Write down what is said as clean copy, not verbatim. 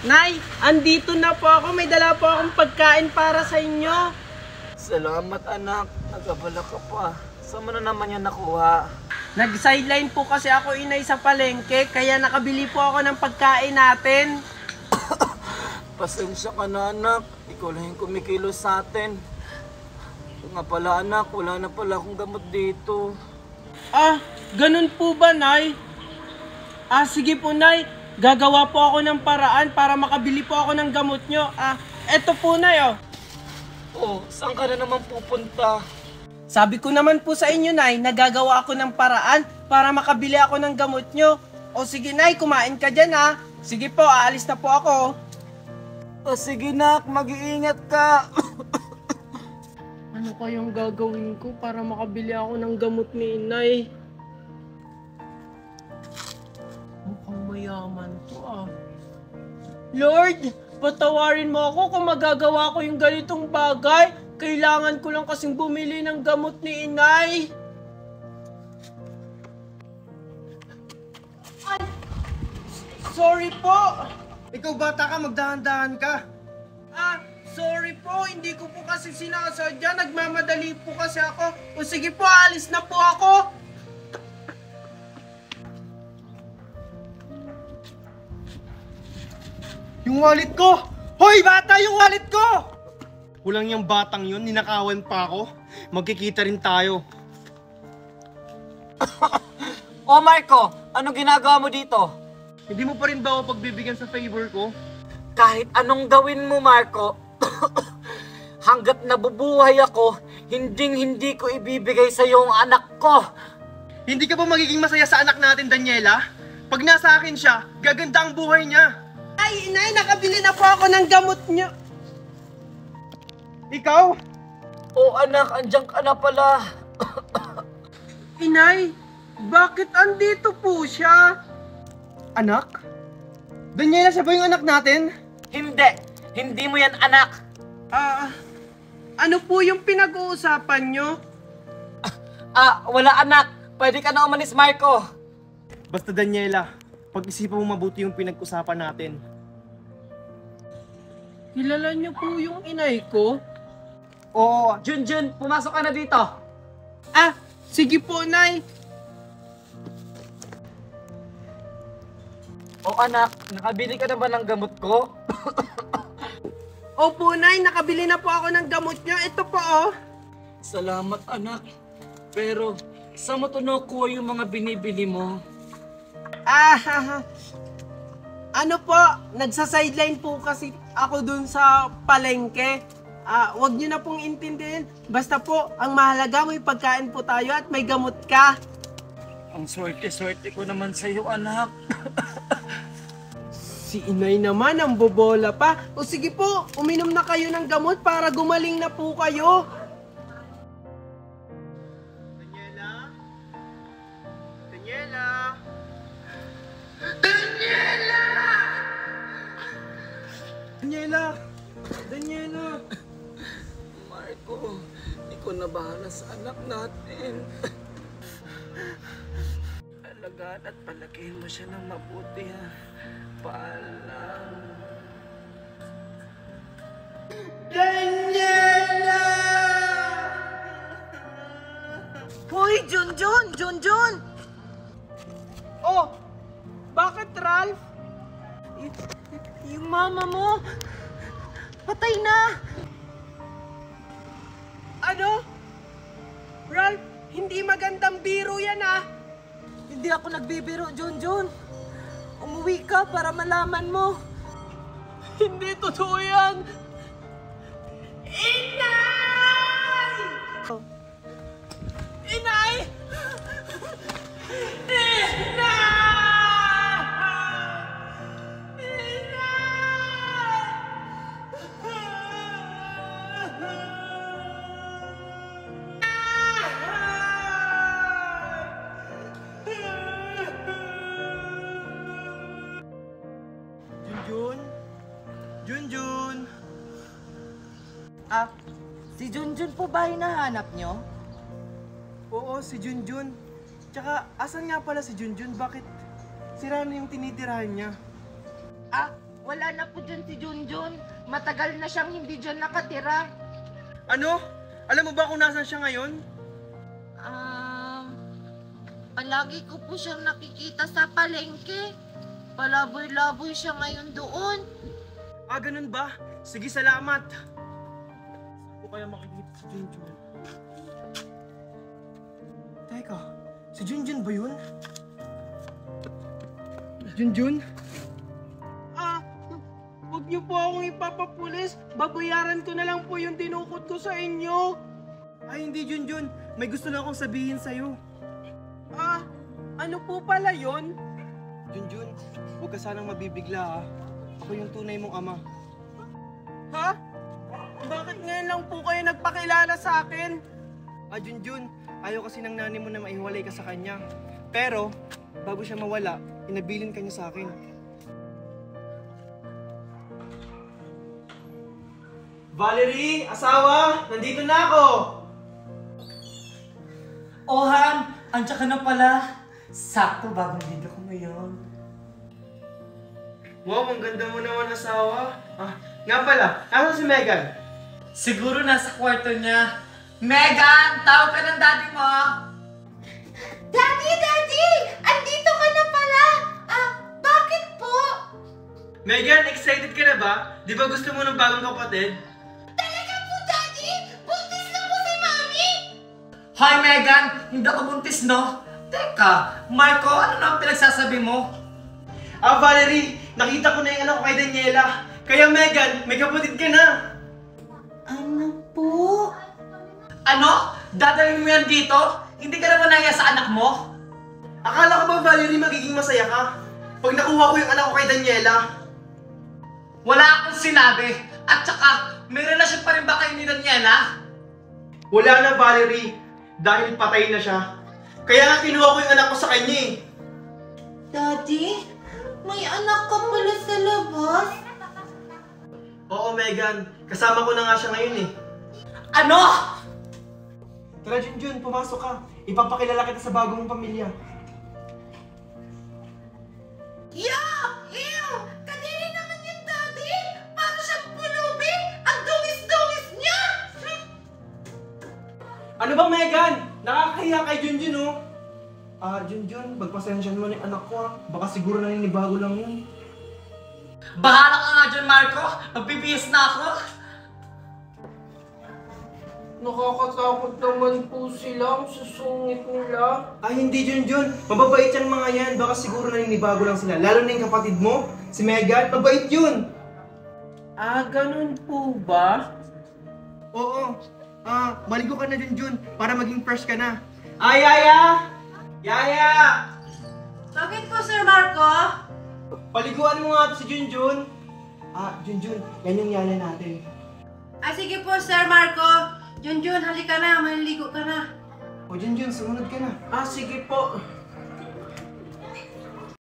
Nay, andito na po ako. May dala po akong pagkain para sa inyo. Salamat anak, nagabala ka pa. Saan mo na naman yan nakuha? Nag-sideline po kasi ako, inay, sa palengke, kaya nakabili po ako ng pagkain natin. Pasensya ka na anak, ikaw lang yung kumikilos sa atin. Ito nga pala anak, wala na pala akong gamot dito. Ah, ganun po ba, Nay? Ah, sige po, Nay. Gagawa po ako ng paraan para makabili po ako ng gamot nyo. Ah, eto po, Nay, oh. Oh, saan ka na naman pupunta? Sabi ko naman po sa inyo, Nay, nagagawa ako ng paraan para makabili ako ng gamot nyo. O sige, Nay, kumain ka dyan, ha. Sige po, aalis na po ako. Oh, sige nak, mag-iingat ka. Ano kayang gagawin ko para makabili ako ng gamot ni Inay? Mukhang mayaman to, ah. Lord, patawarin mo ako kung magagawa ko yung ganitong bagay. Kailangan ko lang kasing bumili ng gamot ni Inay. Ay! Sorry po! Ikaw bata ka, magdahan-dahan ka. Ah, sorry po. Hindi ko po kasi sinasadya. Nagmamadali po kasi ako. O sige po, alis na po ako. Yung wallet ko! Hoy bata, yung wallet ko! Kulang yung batang yun, ninakawan pa ako. Magkikita rin tayo. Oh Marco, anong ginagawa mo dito? Hindi mo pa rin ba ako pagbibigyan sa favor ko? Kahit anong gawin mo Marco, hanggat nabubuhay ako, hindi ko ibibigay sa iyo ang anak ko. Hindi ka ba magiging masaya sa anak natin, Daniela? Pag nasa akin siya, gaganda ang buhay niya. Ay, Inay, nakabili na po ako ng gamot niyo. Ikaw? Oh anak, andiyan ka na pala. Inay, bakit andito po siya? Anak? Daniela, siya ba yung anak natin? Hindi mo yan anak. Ah, ano po yung pinag-uusapan nyo? Wala anak. Pwede ka na umalis Marco. Basta Daniela, pag-isipan mo mabuti yung pinag-usapan natin. Kilala niyo po yung inay ko? Oo, Junjun, pumasok ka na dito. Ah, sige po, Nay. Oh anak, nakabili ka na ba ng gamot ko? Opo, Nay, nakabili na po ako ng gamot nyo. Ito po, oh. Salamat anak. Pero, saan mo to nakuha yung mga binibili mo? Ah, ano po, nagsa-sideline po kasi ako dun sa palengke. Wag nyo na pong intindihin. Basta po, ang mahalaga may pagkain po tayo at may gamot ka. Ang swerte-swerte ko naman sa iyo, anak. Si Inay naman, ang bobola pa. O sige po, uminom na kayo ng gamot para gumaling na po kayo. Daniela? Daniela? Daniela! Daniela! Marco, ikaw na bahala sa anak natin. Alagaan at palakihin mo siya ng mabuti ha. Paalam. Daniela! Hoy, Junjun! Junjun! Oh, bakit, Ralph? Yung mama mo, patay na! Ano? Ralph, hindi magandang biro yan, ah. Hindi ako nagbibiro, Junjun. Umuwi ka para malaman mo. Hindi totoo yan. Inay! Inay! Junjun? Junjun! Si Junjun po ba hinahanap nyo? Oo, si Junjun. Tsaka, asan nga pala si Junjun? Bakit sira na yung tinitirahan niya? Wala na po dyan si Junjun. Matagal na siyang hindi dyan nakatira. Ano? Alam mo ba kung nasan siya ngayon? Palagi ko po siyang nakikita sa palengke. Palaboy-laboy siya ngayon doon. Ah, ganun ba? Sige, salamat. Saan ko kaya makikita si Junjun? Teka, si Junjun ba yun? Junjun? Huwag niyo po akong ipapapulis. Babayaran ko na lang po yung dinukot ko sa inyo. Ay, hindi Junjun. May gusto lang akong sabihin sa'yo. Ano po pala yun? Junjun, huwag ka sanang mabibigla ha. Ako yung tunay mong ama. Ha? Bakit ngayon lang po kayo nagpakilala sa akin? Junjun, ayaw kasi ng nanay mo na maihiwalay ka sa kanya. Pero, bago siya mawala, inabilin ka niya sa akin. Valerie, asawa, nandito na ako! Oh, Han! Andiyan ka na pala. Sakto, bagong ligo ko ngayon. Wow, ang ganda mo naman, asawa. Nga pala, asan si Megan? Siguro nasa kwarto niya. Megan! Tawag ka ng daddy mo! Daddy! Daddy! Andito ka na pala! Bakit po? Megan, excited ka na ba? Di ba gusto mo ng bagong kapatid? Talaga po, Daddy? Buntis na po si Mami! Hi, Megan! Hindi ako buntis, no? Teka, Marco, ano na ang pinagsasabi mo? Valerie, nakita ko na yung anak ko kay Daniela. Kaya Megan, may kapatid ka na. Ano po? Ano? Dadalhin mo yan dito? Hindi ka naman nahiya sa anak mo? Akala ko ba, Valerie, magiging masaya ka? Pag nakuha ko yung anak ko kay Daniela. Wala akong sinabi. At saka, may relasyon pa rin ba kayo ni Daniela? Wala na, Valerie. Dahil patay na siya. Kaya nga kinuha ko yung anak ko sa kanya eh. Daddy? May anak ka pala sa labas? Oo, Megan. Kasama ko na nga siya ngayon eh. Ano? Tara, Junjun, pumasok ka. Ipapakilala kita sa bago mong pamilya. Ew! Kadiri naman yung Daddy! Para siyang pulubi! Ang dungis-dungis niya! Ano ba, Megan? Nakakahiya kay Junjun, oh. Junjun, magpasensyahan mo na yung anak ko, ah. Baka siguro naninibago lang yun. Bahala ka nga dyan, Marco. Magbibihis na ako. Nakakatakot naman po sila. Ang susungit nila. Hindi, Junjun. Mababait yan mga yan. Baka siguro naninibago lang sila. Lalo na yung kapatid mo, si Megan. Mabait yun. Ganun po ba? Oo. Maligo ka na, Junjun, para maging fresh ka na. Yaya! Yaya! Bakit po, Sir Marco? Paliguan mo nga to si Junjun. Junjun, yan yung yaya natin. Sige po, Sir Marco. Junjun, halika na. Maliligo ka na. O Junjun, sumunod ka na. Sige po.